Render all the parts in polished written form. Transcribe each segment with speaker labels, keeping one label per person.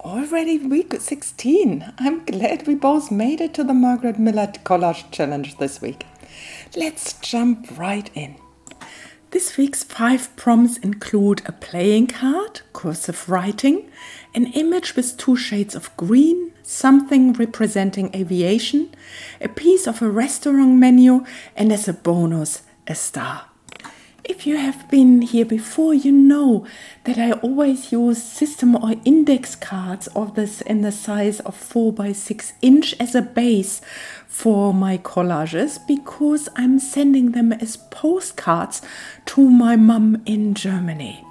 Speaker 1: Already week 16. I'm glad we both made it to the Margarete Miller Collage Challenge this week. Let's jump right in. This week's 5 prompts include a playing card, cursive writing, an image with 2 shades of green, something representing aviation, a piece of a restaurant menu, and as a bonus, a star. If you have been here before, you know that I always use system or index cards of this in the size of 4 by 6 inch as a base for my collages because I'm sending them as postcards to my mum in Germany.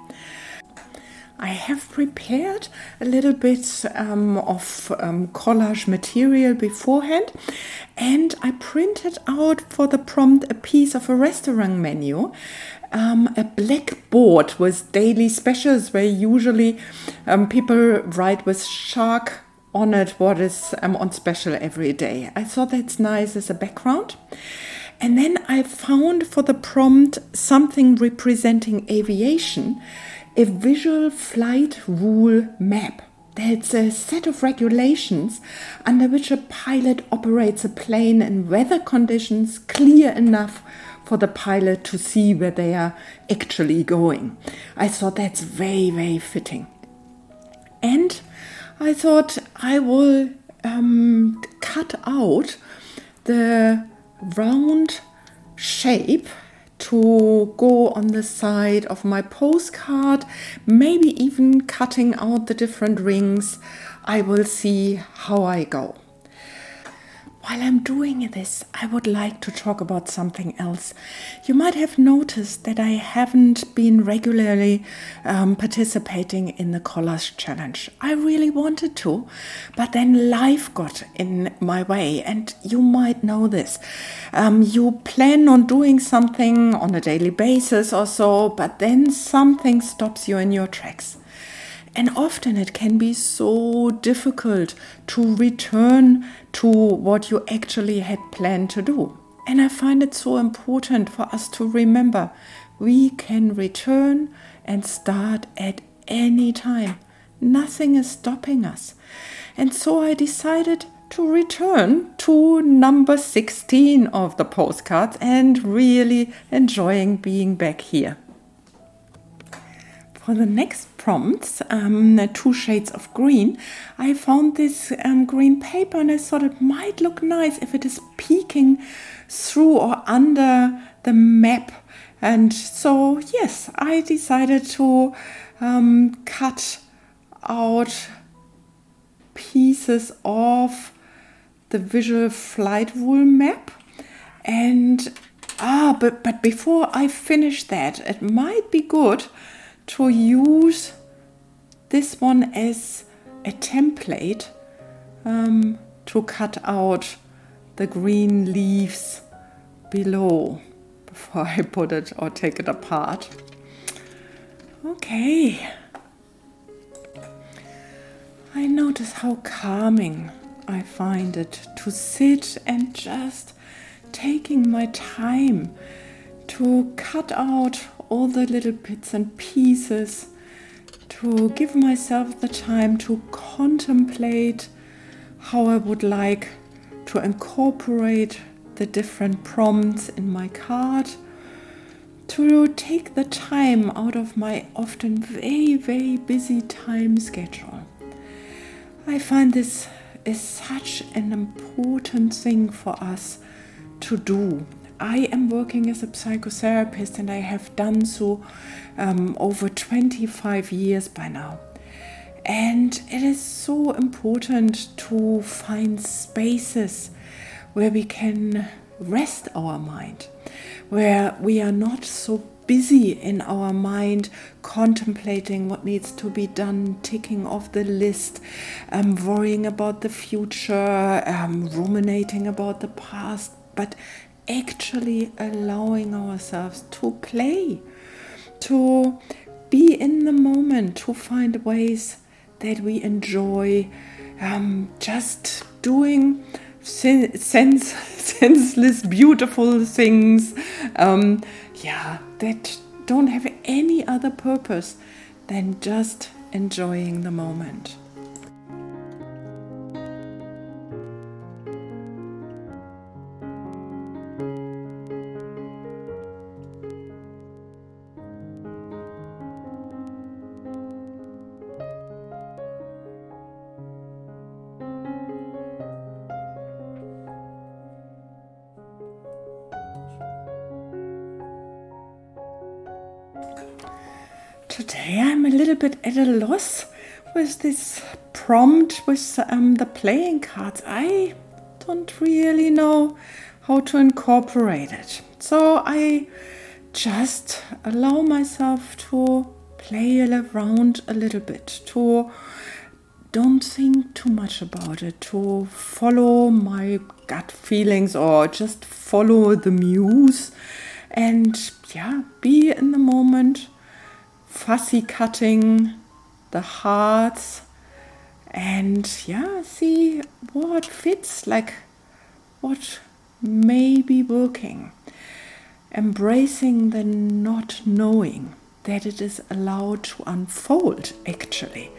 Speaker 1: I have prepared a little bit of collage material beforehand, and I printed out for the prompt a piece of a restaurant menu, a black board with daily specials where usually people write with shark on it what is on special every day. I thought that's nice as a background. And then I found for the prompt something representing aviation, a visual flight rule map. That's a set of regulations under which a pilot operates a plane in weather conditions clear enough for the pilot to see where they are actually going. I thought that's very, very fitting. And I thought I will cut out the round shape to go on the side of my postcard, maybe even cutting out the different rings. I will see how I go. While I'm doing this, I would like to talk about something else. You might have noticed that I haven't been regularly participating in the collage challenge. I really wanted to, but then life got in my way, and you might know this. You plan on doing something on a daily basis or so, but then something stops you in your tracks. And often it can be so difficult to return to what you actually had planned to do. And I find it so important for us to remember we can return and start at any time. Nothing is stopping us. And so I decided to return to number 16 of the postcards and really enjoying being back here. For the next prompts, 2 shades of green, I found this green paper and I thought it might look nice if it is peeking through or under the map. And so, yes, I decided to cut out pieces of the visual flight rule map. And, but before I finish that, it might be good to use this one as a template to cut out the green leaves below before I put it or take it apart. Okay. I notice how calming I find it to sit and just taking my time to cut out all the little bits and pieces, to give myself the time to contemplate how I would like to incorporate the different prompts in my card, to take the time out of my often very, very busy time schedule. I find this is such an important thing for us to do. I am working as a psychotherapist and I have done so over 25 years by now. And it is so important to find spaces where we can rest our mind, where we are not so busy in our mind contemplating what needs to be done, ticking off the list, worrying about the future, ruminating about the past, but actually allowing ourselves to play, to be in the moment, to find ways that we enjoy just doing senseless, beautiful things that don't have any other purpose than just enjoying the moment. Today I'm a little bit at a loss with this prompt with the playing cards. I don't really know how to incorporate it. So I just allow myself to play around a little bit, to don't think too much about it, to follow my gut feelings or just follow the muse and be in the moment, fussy cutting the hearts and see what fits, like what may be working. Embracing the not knowing, that it is allowed to unfold actually.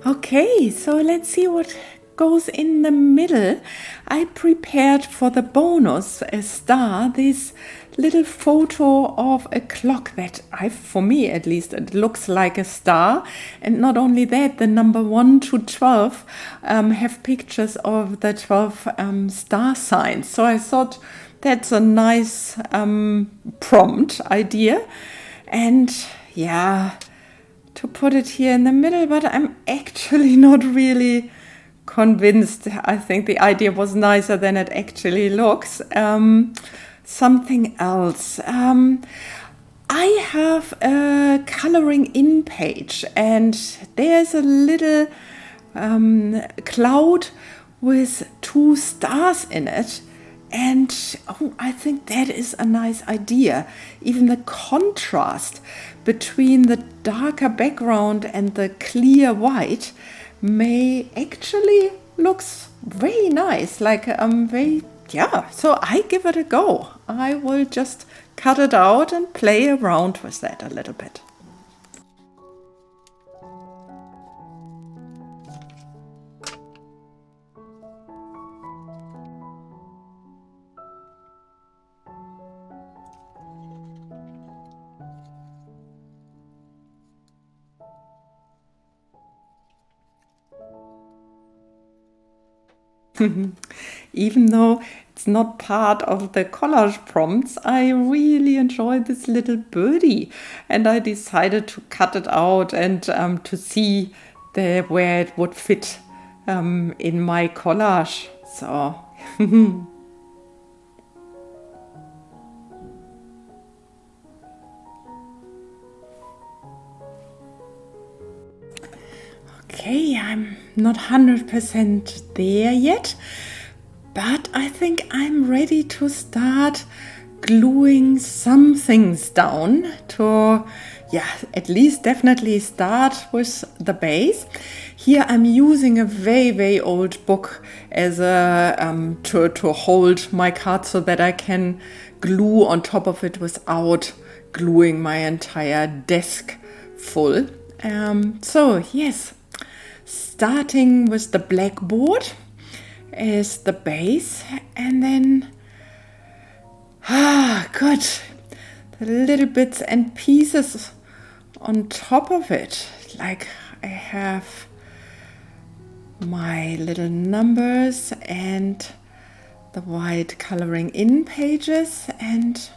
Speaker 1: Okay, so let's see what goes in the middle. I prepared for the bonus a star, this little photo of a clock that for me at least, it looks like a star. And not only that, the number 1 to 12 have pictures of the 12 star signs. So I thought that's a nice prompt idea. And to put it here in the middle, but I'm actually not really convinced. I think the idea was nicer than it actually looks. Something else. I have a coloring in page and there's a little cloud with 2 stars in it. And I think that is a nice idea. Even the contrast between the darker background and the clear white may actually looks very nice. Like so I give it a go. I will just cut it out and play around with that a little bit. Even though it's not part of the collage prompts, I really enjoyed this little birdie and I decided to cut it out and to see where it would fit in my collage. So okay, I'm not 100% there yet, but I think I'm ready to start gluing some things down to, at least definitely start with the base. Here I'm using a very, very old book as a to hold my card so that I can glue on top of it without gluing my entire desk full. So yes, starting with the blackboard as the base, and then good, the little bits and pieces on top of it. Like I have my little numbers and the white coloring in pages, and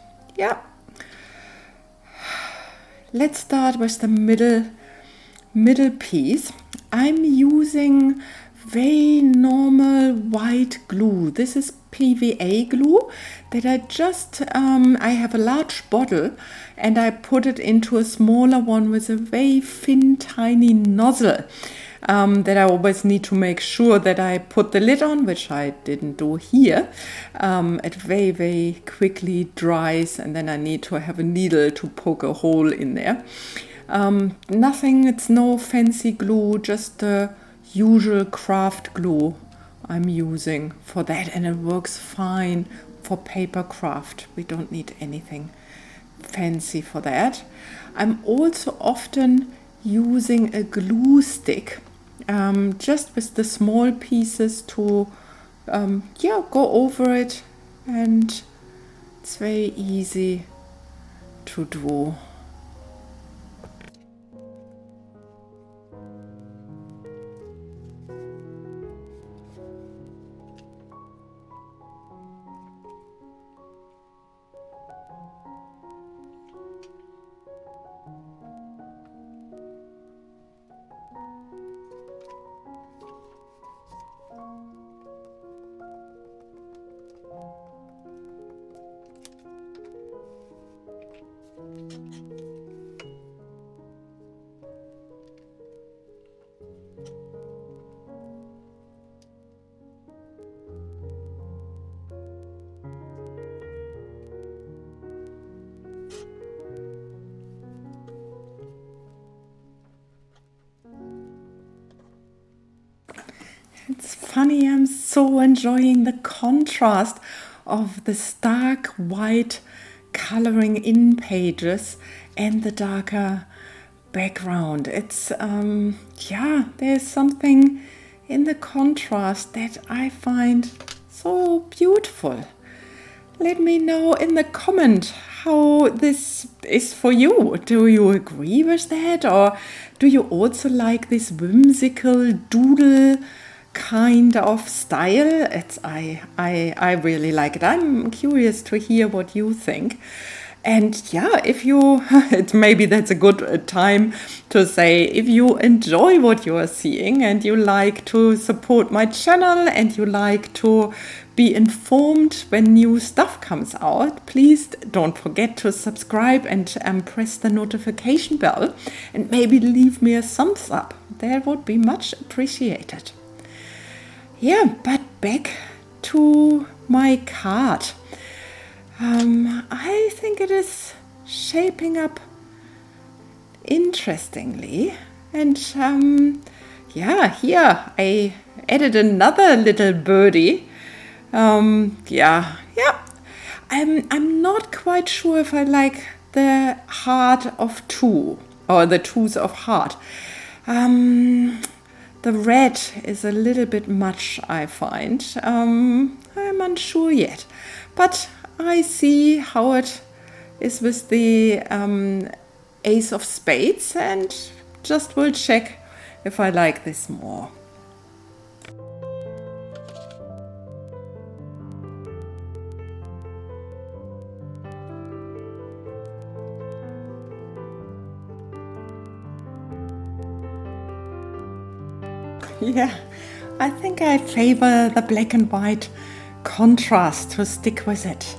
Speaker 1: let's start with the middle piece. I'm using very normal white glue. This is PVA glue that I just, I have a large bottle and I put it into a smaller one with a very thin, tiny nozzle that I always need to make sure that I put the lid on, which I didn't do here. It very, very quickly dries and then I need to have a needle to poke a hole in there. Nothing, it's no fancy glue, just the usual craft glue I'm using for that, and it works fine for paper craft. We don't need anything fancy for that. I'm also often using a glue stick, just with the small pieces to go over it, and it's very easy to do. It's funny, I'm so enjoying the contrast of the stark white coloring in pages and the darker background. It's, there's something in the contrast that I find so beautiful. Let me know in the comment how this is for you. Do you agree with that? Or do you also like this whimsical doodle kind of style? I really like it. I'm curious to hear what you think. And yeah, if you, maybe that's a good time to say, if you enjoy what you are seeing and you like to support my channel and you like to be informed when new stuff comes out, please don't forget to subscribe and press the notification bell, and maybe leave me a thumbs up. That would be much appreciated. Yeah, but back to my card. I think it is shaping up interestingly. And here I added another little birdie. I'm not quite sure if I like the heart of two, or the twos of heart. The red is a little bit much, I find. I'm unsure yet, but I see how it is with the Ace of Spades, and just will check if I like this more. Yeah, I think I favor the black and white contrast to stick with it.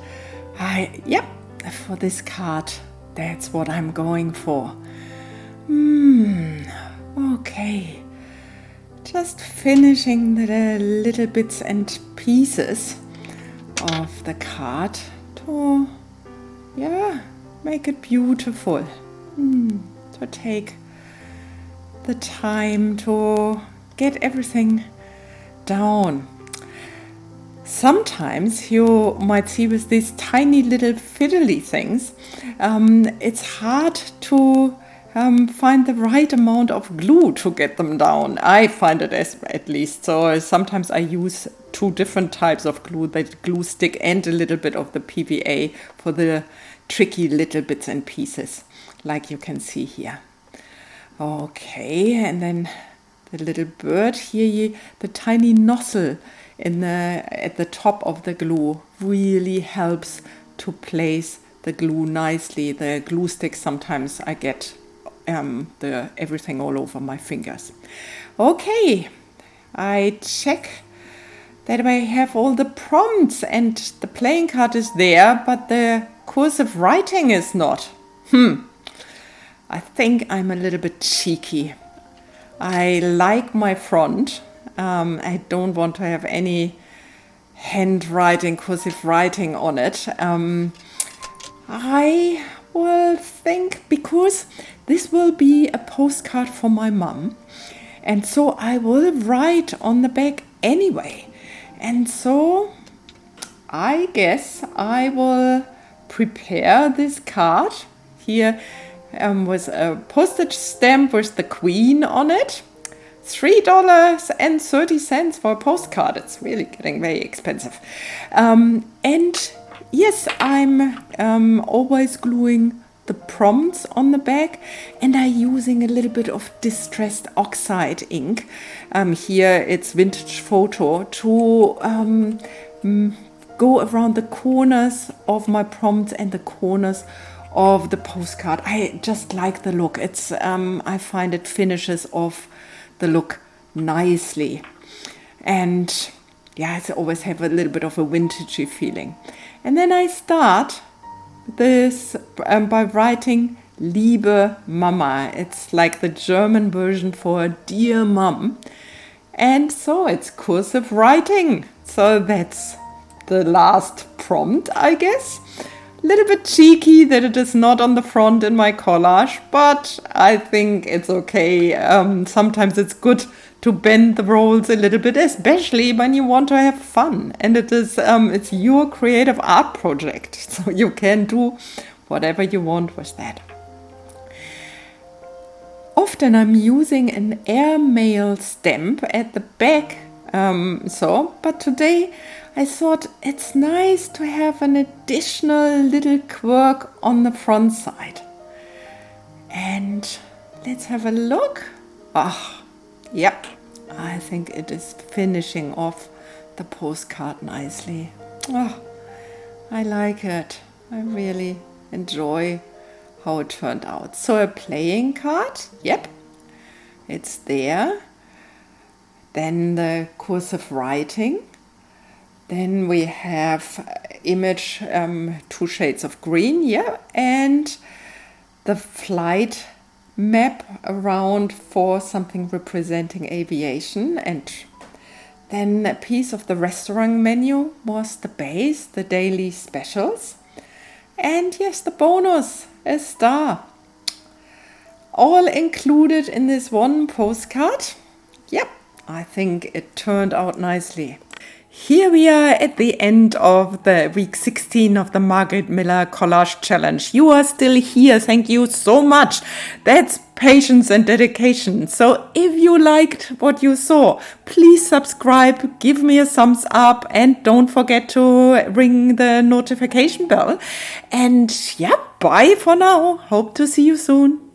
Speaker 1: For this card, that's what I'm going for. Okay. Just finishing the little bits and pieces of the card to, make it beautiful. To take the time to get everything down. Sometimes you might see with these tiny little fiddly things, it's hard to find the right amount of glue to get them down. I find it at least. So sometimes I use two different types of glue, the glue stick and a little bit of the PVA for the tricky little bits and pieces, like you can see here. Okay, and then the little bird here, the tiny nozzle at the top of the glue really helps to place the glue nicely. The glue stick, sometimes I get everything all over my fingers. Okay, I check that I have all the prompts and the playing card is there, but the cursive writing is not. I think I'm a little bit cheeky. I like my front. I don't want to have any handwriting, cursive writing on it. I will think, because this will be a postcard for my mum, and so I will write on the back anyway. And so I guess I will prepare this card here with a postage stamp with the Queen on it. $3.30 for a postcard. It's really getting very expensive. And yes, I'm always gluing the prompts on the back, and I'm using a little bit of distressed oxide ink. Here it's vintage photo to go around the corners of my prompts and the corners of the postcard. I just like the look. It's I find it finishes off the look nicely, and yeah, I always have a little bit of a vintagey feeling. And then I start this by writing Liebe Mama. It's like the German version for dear mom, and so it's cursive writing. So that's the last prompt, I guess. A little bit cheeky that it is not on the front in my collage, but I think it's okay. Sometimes it's good to bend the roles a little bit, especially when you want to have fun. And it's your creative art project, so you can do whatever you want with that. Often I'm using an airmail stamp at the back, but today I thought it's nice to have an additional little quirk on the front side. And let's have a look. Yep, I think it is finishing off the postcard nicely. I like it. I really enjoy how it turned out. So a playing card, yep, it's there. Then the cursive writing. Then we have image 2 shades of green, yeah, and the flight map around for something representing aviation. And then a piece of the restaurant menu was the base, the daily specials. And yes, the bonus, a star. All included in this one postcard. Yep, I think it turned out nicely. Here we are at the end of the week 16 of the Margarete Miller Collage Challenge. You are still here. Thank you so much. That's patience and dedication. So if you liked what you saw, please subscribe, give me a thumbs up, and don't forget to ring the notification bell. And yeah, bye for now. Hope to see you soon.